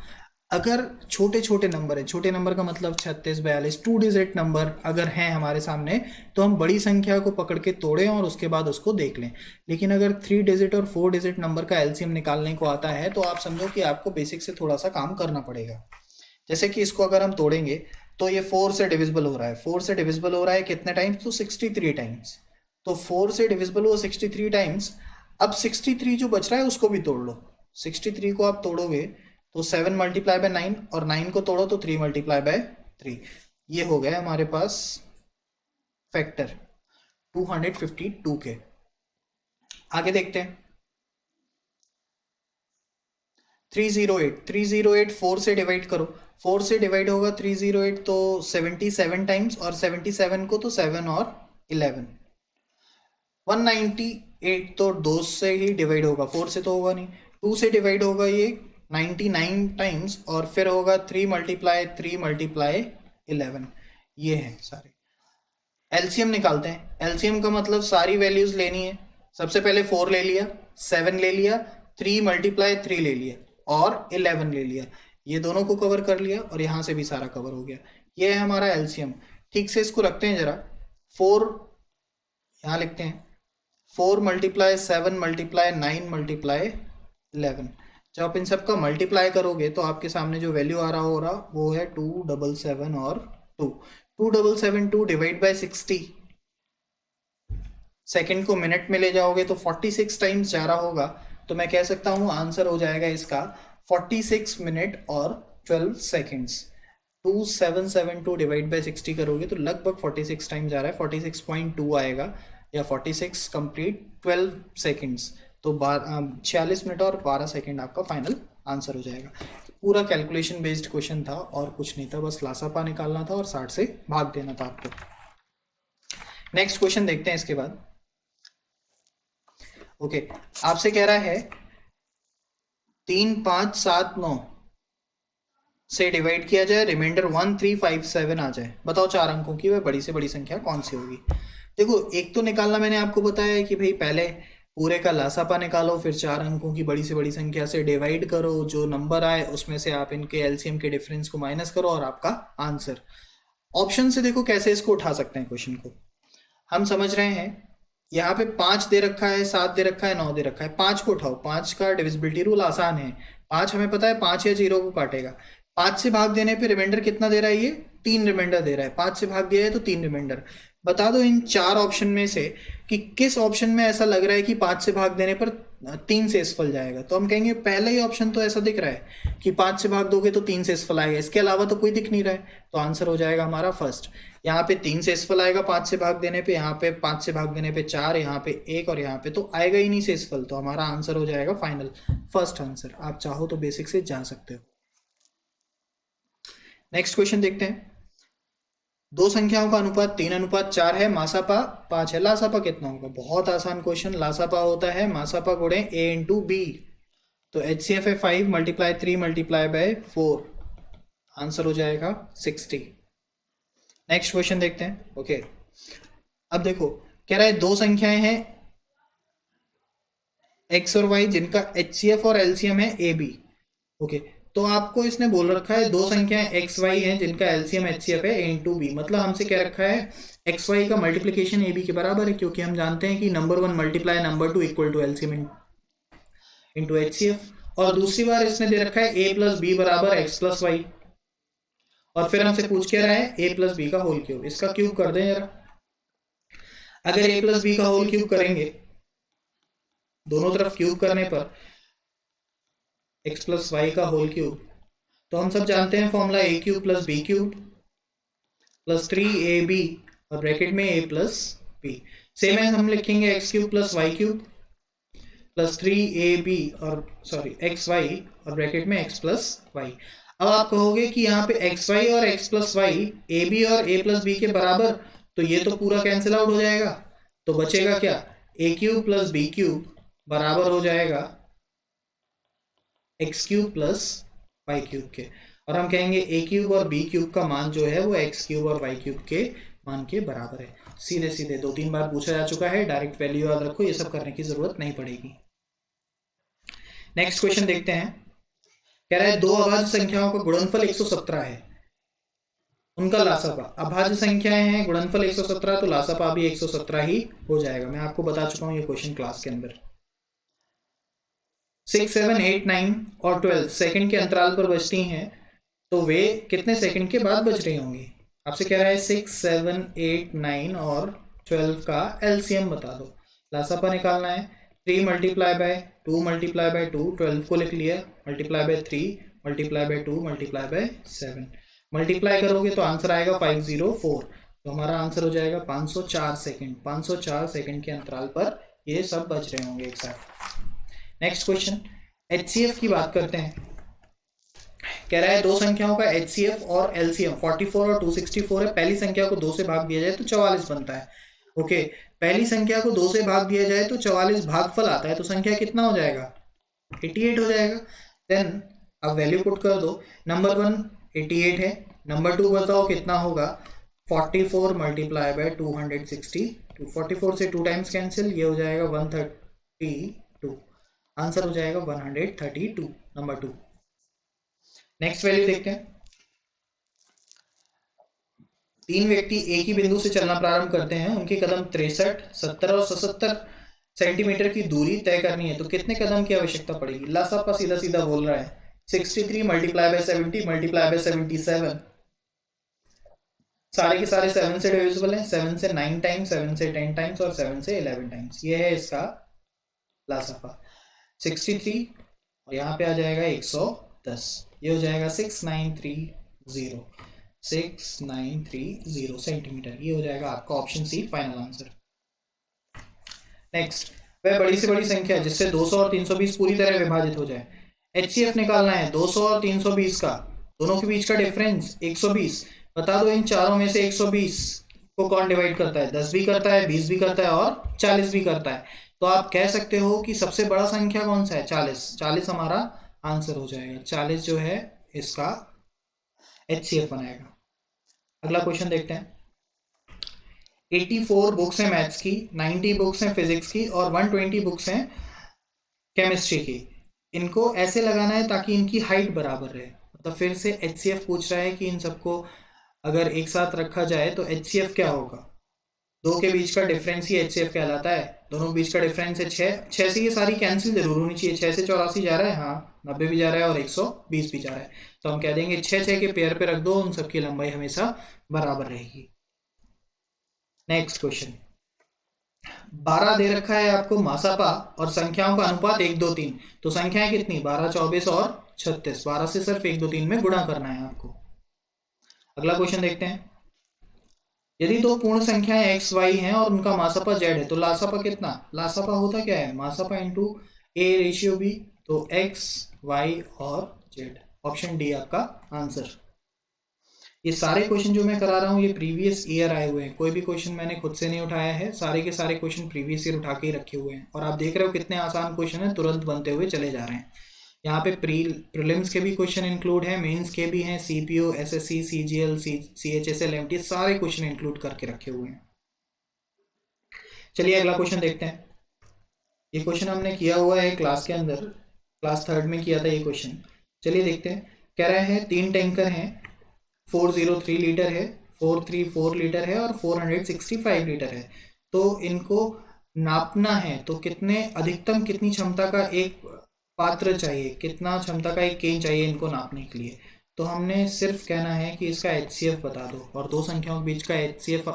A: अगर छोटे छोटे नंबर है, छोटे नंबर का मतलब 36, 42 2 डिजिट नंबर अगर हैं हमारे सामने, तो हम बड़ी संख्या को पकड़ के तोड़ें और उसके बाद उसको देख लें। लेकिन अगर 3 डिजिट और 4 डिजिट नंबर का LCM निकालने को आता है तो आप समझो कि आपको बेसिक से थोड़ा सा काम करना पड़ेगा। जैसे कि इसको अगर हम तोड़ेंगे तो ये 4 से डिविजिबल हो रहा है। 4 से डिविजिबल हो रहा है कितने टाइम्स, तो 63 टाइम्स। तो 4 से डिविजिबल हो 63 टाइम्स। अब 63 जो बच रहा है उसको भी तोड़ लो। 63 को आप तोड़ोगे तो 7 मल्टीप्लाई बाय 9 और 9 को तोड़ो तो 3 मल्टीप्लाई बाय 3। ये हो गया हमारे पास फैक्टर 252 के। आगे देखते हैं 308 4 से डिवाइड करो। 4 से डिवाइड होगा 308 तो 77 टाइम्स, और 77 को तो 7 और 11। 198 तो 2 से ही डिवाइड होगा, 4 से तो होगा नहीं। 2 से डिवाइड होगा ये 99 टाइम्स, और फिर होगा 3 मल्टीप्लाई 11। ये है सारे। एलसीएम निकालते हैं। एलसीएम का मतलब सारी वैल्यूज लेनी है। सबसे पहले 4 ले लिया, 7 ले लिया, 3 मल्टीप्लाई 3 ले लिया और 11 ले लिया। ये दोनों को कवर कर लिया और यहाँ से भी सारा कवर हो गया। ये है हमारा एलसीएम। ठीक से इसको रखते हैं जरा। 4 यहाँ लिखते हैं, 4 मल्टीप्लाई 7 मल्टीप्लाई 9 मल्टीप्लाई 11। जब आप इन सब का मल्टीप्लाई करोगे तो आपके सामने जो वैल्यू आ रहा होगा वो है 277 और 2। 2772 डिवाइड बाई 60, सेकंड को मिनट में ले जाओगे तो 46 टाइम्स जा रहा होगा। तो मैं कह सकता हूँ आंसर हो जाएगा इसका 46 मिनट और 12 सेकंड्स। 2772 डिवाइड बाई 60 करोगे तो लगभग 46 टाइम जा रहा है, 46.2 आएगा या 46 कंप्लीट 12 सेकंड्स। तो 46 मिनट और 12 सेकंड आपका फाइनल आंसर हो जाएगा। पूरा कैलकुलेशन बेस्ड क्वेश्चन था और कुछ नहीं था, बस लासापा निकालना था और 60 से भाग देना था आपको। नेक्स्ट क्वेश्चन देखते हैं इसके बाद। ओके, आपसे कह रहा है 3 5 7 9 से डिवाइड किया जाए, रिमाइंडर 1 3 5 7 आ जाए। बताओ 4 अंकों की वह बड़ी से बड़ी संख्या कौन सी होगी। देखो, एक तो निकालना मैंने आपको बताया है कि भाई पहले पूरे का लासापा निकालो, फिर 4 अंकों की बड़ी से बड़ी संख्या से डिवाइड करो, जो नंबर आए उसमें से आप इनके एलसीएम के डिफरेंस को माइनस करो और आपका आंसर। ऑप्शन से देखो कैसे इसको उठा सकते हैं क्वेश्चन को। हम समझ रहे हैं यहाँ पे 5 दे रखा है, 7 दे रखा है, 9 दे रखा है। 5 को उठाओ, 5 का डिविजिबिलिटी रूल आसान है। 5 हमें पता है 5 या 0 को काटेगा। 5 से भाग देने पे रिमाइंडर कितना दे रहा है, ये 3 रिमाइंडर दे रहा है। 5 से भाग दिया है तो 3 रिमाइंडर। बता दो इन 4 ऑप्शन में से कि किस ऑप्शन में ऐसा लग रहा है कि 5 से भाग देने पर 3 से इसफल जाएगा। तो हम कहेंगे पहला ही ऑप्शन तो ऐसा दिख रहा है कि 5 से भाग दोगे तो 3 से इसफल आएगा, इसके अलावा तो कोई दिख नहीं रहा है। तो आंसर हो जाएगा हमारा फर्स्ट। यहाँ पे 3 से इसफल आएगा 5 से भाग देने पे, यहाँ पे 5 से भाग देने पे 4, यहाँ पे 1 और यहाँ पे तो आएगा ही नहीं से इसफल। तो हमारा आंसर हो जाएगा फाइनल फर्स्ट आंसर। आप चाहो तो बेसिक से जा सकते हो। नेक्स्ट क्वेश्चन देखते हैं। दो संख्याओं का अनुपात 3:4 है, मासापा 5 है, लासापा कितना होगा। बहुत आसान क्वेश्चन। लासापा होता है मासापा गुणे ए इंटू बी। तो एचसीएफ है 5 मल्टीप्लाई 3 मल्टीप्लाई बाय 4। आंसर हो जाएगा 60। नेक्स्ट क्वेश्चन देखते हैं। ओके, अब देखो कह रहा है दो संख्याएं हैं एक्स और वाई जिनका एचसीएफ और एलसीएम है ए बी। ओके, तो आपको इसने बोल रखा है दो संख्याएं एक्स वाई हैं जिनका एलसीएम एचसीएफ है ए इंटू बी। मतलब हमसे क्या रखा है, एक्स वाई का मल्टीप्लीकेशन ए बी के बराबर है, क्योंकि हम जानते हैं कि number 1 multiply number 2 equal to LCM into HCF. और दूसरी बार इसने दे रखा है ए प्लस बी बराबर एक्स प्लस वाई। और फिर हमसे पूछ क्या रहा है, ए प्लस बी का होल क्यूब। इसका क्यूब कर दें जरा। अगर ए प्लस बी का होल क्यूब करेंगे, दोनों तरफ क्यूब करने पर एक्स प्लस वाई का होल क्यूब, तो हम सब जानते हैं formula a cube plus B cube plus 3ab और ब्रैकेट में a प्लस बी। सेम है, हम लिखेंगे X cube plus Y cube plus 3ab और सॉरी एक्स वाई और ब्रैकेट में x प्लस वाई। अब आप कहोगे कि यहाँ पे एक्स वाई और X plus Y A B और ए प्लस बी के बराबर, तो ये तो पूरा कैंसिल आउट हो जाएगा। तो बचेगा क्या, A cube plus B cube बराबर हो जाएगा X cube plus Y cube के। और हम कहेंगे ए क्यूब और बी क्यूब का मान जो है वो एक्स क्यूब और वाई क्यूब के मान के बराबर है। सीधे सीधे 2-3 बार पूछा जा चुका है, डायरेक्ट वैल्यू याद रखो, ये सब करने की जरूरत नहीं पड़ेगी। नेक्स्ट क्वेश्चन देखते हैं। कह रहा है दो अभाज्य संख्याओं का गुणनफल 117 है, उनका लासापा। अभाज्य संख्याएं हैं, गुणनफल 117, तो लासापा भी 117 ही हो जाएगा। मैं आपको बता चुका हूं ये क्वेश्चन क्लास के अंदर। 6, 7, 8, 9 और 12 सेकंड के अंतराल पर बजती हैं, तो वे कितने सेकंड के बाद बज रही होंगी। आपसे कह रहा है 6, 7, 8, 9 और 12 का एलसीएम बता दो। लासापा निकालना है। 3 मल्टीप्लाई बाय 2 मल्टीप्लाई बाय 2, 12 को लिख लिया, multiply by 3 multiply by 2 multiply by 7। Multiply करोगे तो आंसर आएगा 504। तो हमारा आंसर हो जाएगा 504 सेकंड। 504 सेकंड के अंतराल पर ये सब बज रहे होंगे एक साथ। नेक्स्ट क्वेश्चन, एचसीएफ की बात करते हैं। कह रहा है दो संख्याओं का एचसीएफ और एलसीएम 44 और 264 है। पहली संख्या को 2 से भाग दिया जाए तो 44 बनता है। ओके, पहली संख्या को 2 से भाग दिया जाए तो 44 भागफल आता है, तो संख्या कितना हो जाएगा, 88 हो जाएगा। देन अब वैल्यू पुट कर दो। नंबर 1 88 है, नंबर 2 बताओ कितना होगा, 44 मल्टीप्लाई बाय 260, 44 से 2 टाइम्स कैंसिल, ये हो जाएगा 132, आंसर हो जाएगा 132, नंबर 2। नेक्स्ट वैल्यू देखते हैं। 3 व्यक्ति एक ही बिंदु से चलना प्रारंभ करते हैं, उनके कदम 63, 70 और 77 सेंटीमीटर की दूरी तय करनी है, तो कितने कदम की आवश्यकता पड़ेगी? लासापा सीधा सीधा बोल रहा है 63 मल्टीप्लाई बाय 70 मल्टीप्लाई बाय 77, सारे के सारे 7 से डिविजिबल हैं, 7 से 9 टाइम्स, 7 से 10 टाइम्स और 7 से 11 टाइम्स, ये है इसका लासापा 63, और यहाँ पे आ जाएगा 110, ये हो जाएगा 6930, 6930 सेंटीमीटर, ये हो जाएगा आपका option C final answer. Next, वह बड़ी से बड़ी संख्या जिससे 200 और 320 पूरी तरह विभाजित हो जाए। HCF निकालना है 200 और 320 का, दोनों के बीच का डिफरेंस 120। बता दो इन चारों में से 120 को कौन डिवाइड करता है? 10 भी करता है, 20 भी करता है और 40 भी करता है। तो आप कह सकते हो कि सबसे बड़ा संख्या कौन सा है? 40। 40 हमारा आंसर हो जाएगा। 40 जो है इसका HCF बनाएगा। अगला क्वेश्चन देखते हैं। 84 बुक्स हैं मैथ्स की, 90 बुक्स हैं फिजिक्स की और 120 बुक्स हैं केमिस्ट्री की। इनको ऐसे लगाना है ताकि इनकी हाइट बराबर रहे। मतलब फिर से HCF पूछ रहा है कि इन सबको अगर एक साथ रखा जाए तो HCF क्या होगा? दो के बीच का डिफरेंस ही HCF कहलाता है। दोनों के बीच का डिफरेंस है 6। 6 से ये सारी कैंसिल जरूर होनी चाहिए। 6 से 84 जा रहा है, हाँ 90 भी जा रहा है और 120 भी जा रहा है। तो हम कह देंगे 6 के पेयर पे रख दो, उन सबकी लंबाई हमेशा बराबर रहेगी। नेक्स्ट क्वेश्चन, 12 दे रखा है आपको मासापा और संख्याओं का अनुपात 1 2 3। तो संख्याएं कितनी? 12, 24 और 36। 12 से सिर्फ 1 2 3 में गुणा करना है आपको। अगला क्वेश्चन देखते हैं। यदि दो पूर्ण संख्याएं x y हैं और उनका मासापा z है तो लासापा कितना? लासापा होता क्या है? मासापा इंटू a रेशियो b। तो x y और z, ऑप्शन डी आपका आंसर। ये सारे क्वेश्चन जो मैं करा रहा हूँ ये प्रीवियस ईयर आए हुए हैं, कोई भी क्वेश्चन मैंने खुद से नहीं उठाया है। सारे के सारे क्वेश्चन प्रीवियस ईयर उठा के ही रखे हुए हैं। और आप देख रहे हो कितने आसान क्वेश्चन है, तुरंत बनते हुए चले जा रहे हैं। यहाँ पे प्रीलिम्स के भी क्वेश्चन इंक्लूड हैं, मेंस के भी हैं, CPO, SSC, CGL, CHSL, MT, सारे क्वेश्चन इंक्लूड करके रखे हुए हैं। चलिए अगला क्वेश्चन देखते हैं। ये क्वेश्चन हमने किया हुआ है क्लास के अंदर, क्लास 3rd में किया था ये क्वेश्चन। चलिए देखते हैं। कह रहा है 3 टैंकर हैं, 403 लीटर है, 434 लीटर है और 465 लीटर है। तो इनको नापना है तो कितने अधिकतम कितनी क्षमता का एक पात्र चाहिए, कितना क्षमता का एक केन चाहिए इनको नापने के लिए। तो हमने सिर्फ कहना है कि इसका HCF बता दो, और दो संख्याओं के बीच का HCF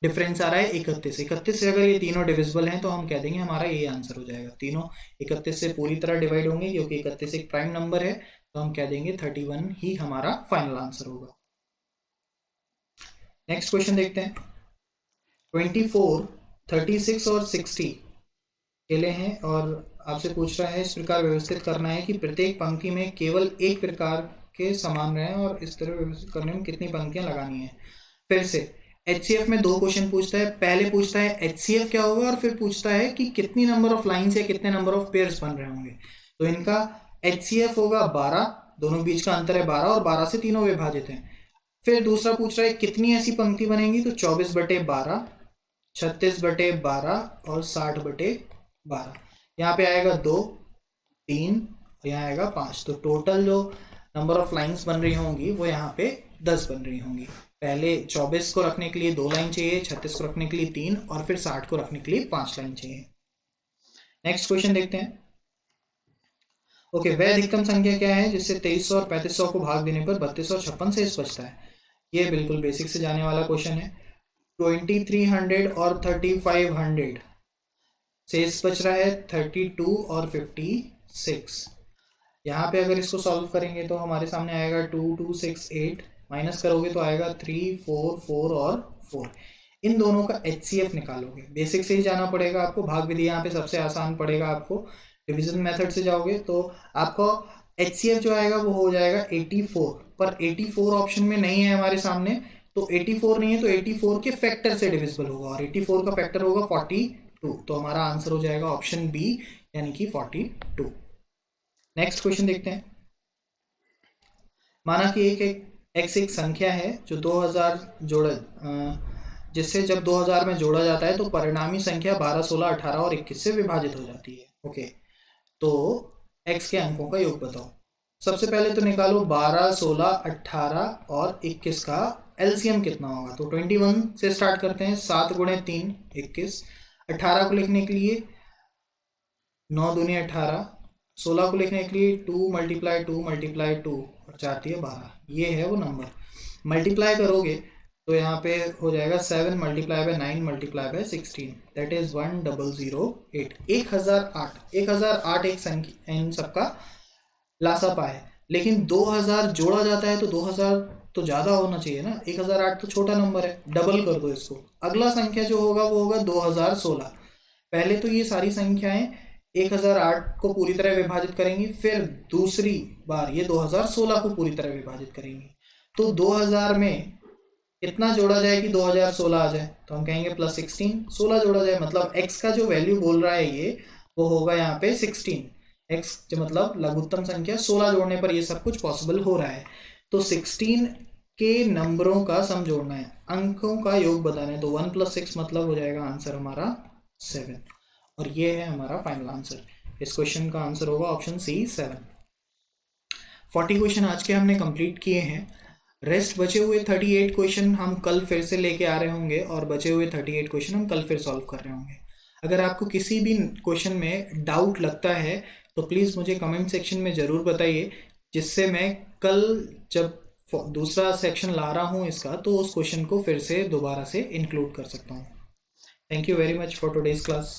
A: डिफरेंस आ रहा है 31। 31 से अगर ये तीनों डिविजिबल हैं तो हम कह देंगे हमारा ये आंसर हो जाएगा। तीनों 31 से पूरी तरह डिवाइड होंगे क्योंकि 31 एक प्राइम नंबर है, तो हम कह देंगे 31 ही हमारा फाइनल आंसर होगा। नेक्स्ट क्वेश्चन देखते हैं। 24, 36 और 60 केले हैं और आपसे पूछ रहा है इस प्रकार व्यवस्थित करना है कि प्रत्येक पंक्ति में केवल एक प्रकार के समान रहें और इस तरह व्यवस्थित करने में कितनी पंक्तियां लगानी है। फिर से HCF में दो क्वेश्चन पूछता है। पहले पूछता है HCF क्या होगा और फिर पूछता है कि कितनी नंबर ऑफ लाइन्स या कितने नंबर ऑफ पेयर्स बन रहे होंगे। तो इनका HCF होगा 12, दोनों बीच का अंतर है 12 और 12 से तीनों विभाजित हैं। फिर दूसरा पूछ रहा है कितनी ऐसी पंक्ति बनेगी, तो 24/12, 36/12 और 60/12। यहाँ पे आएगा 2, 3, यहाँ आएगा 5। तो टोटल जो नंबर ऑफ लाइंस बन रही होंगी वो यहाँ पे 10 बन रही होंगी। पहले 24 को रखने के लिए 2 लाइन चाहिए, 36 को रखने के लिए 3 और फिर 60 को रखने के लिए 5 लाइन चाहिए। नेक्स्ट क्वेश्चन देखते हैं। ओके, वह अधिकतम संख्या क्या है जिससे 2300 और 3500 को भाग देने पर 32 और 56 शेष बचता है? ये बिल्कुल बेसिक से जाने वाला क्वेश्चन है। 2300 और 3500 शेष बच रहा है 32 और 56। यहाँ पे अगर इसको सॉल्व करेंगे तो हमारे सामने आएगा 2268, माइनस करोगे तो आएगा 3, 4, 4 और 4। इन दोनों का HCF निकालोगे। बेसिक से ही जाना पड़ेगा आपको, भाग विधि यहाँ पे सबसे आसान पड़ेगा आपको। डिवीजन मेथड से जाओगे तो आपको HCF जो आएगा वो हो जाएगा 84, पर 84 ऑप्शन में नहीं है हमारे सामने। तो 84 नहीं है तो 84 के फैक्टर से डिविजिबल होगा और 84 का फैक्टर होगा 42। तो हमारा आंसर हो जाएगा ऑप्शन बी, यानी कि 42। नेक्स्ट क्वेश्चन देखते हैं। माना कि एक x एक संख्या है जो 2000 जिससे जब 2000 में जोड़ा जाता है तो परिणामी संख्या 12, 16, 18 और 21 से विभाजित हो जाती है। ओके, तो x के अंकों का योग बताओ। सबसे पहले तो निकालो 12, 16, 18 और 21 का एलसीएम कितना होगा। तो 21 से स्टार्ट करते हैं। 7 गुणे 3 21। 18 को लिखने के लिए 9 दूनी 18। 16 को लिखने के लिए 2 × 2 × 2 और 4 × 12। ये है वो नंबर। मल्टीप्लाई करोगे तो यहाँ पे हो जाएगा 7 × 9 × 16, दैट इज 1008। 1008 एक संख्या इन सबका लासापा है। लेकिन 2000 जोड़ा जाता है तो 2000 तो ज़्यादा होना चाहिए ना। 1008 तो छोटा नंबर है, डबल कर दो इसको। अगला संख्या जो होगा वो होगा 2016। पहले तो ये सारी संख्याएं 1008 को पूरी तरह विभाजित करेंगी, फिर दूसरी बार ये 2016 को पूरी तरह विभाजित करेंगी। तो 2000 में कितना जोड़ा जाए कि 2016 आ जाए, तो हम कहेंगे +16। 16 जोड़ा जाए मतलब x का जो वैल्यू बोल रहा है ये वो होगा यहाँ पे 16। x जो मतलब लघुत्तम संख्या 16 जोड़ने पर ये सब कुछ पॉसिबल हो रहा है। तो 16 के नंबरों का सम जोड़ना है, अंकों का योग बताना है। तो 1 + 6 मतलब हो जाएगा आंसर हमारा 7। और ये है हमारा फाइनल आंसर। इस क्वेश्चन का आंसर होगा ऑप्शन सी 7। 40 क्वेश्चन आज के हमने कंप्लीट किए हैं। रेस्ट बचे हुए 38 क्वेश्चन हम कल फिर से लेके आ रहे होंगे और बचे हुए 38 क्वेश्चन हम कल फिर सॉल्व कर रहे होंगे। अगर आपको किसी भी क्वेश्चन में डाउट लगता है तो प्लीज़ मुझे कमेंट सेक्शन में ज़रूर बताइए, जिससे मैं कल जब दूसरा सेक्शन ला रहा हूँ इसका तो उस क्वेश्चन को फिर से दोबारा से इंक्लूड कर सकता हूँ। Thank you very much for today's class.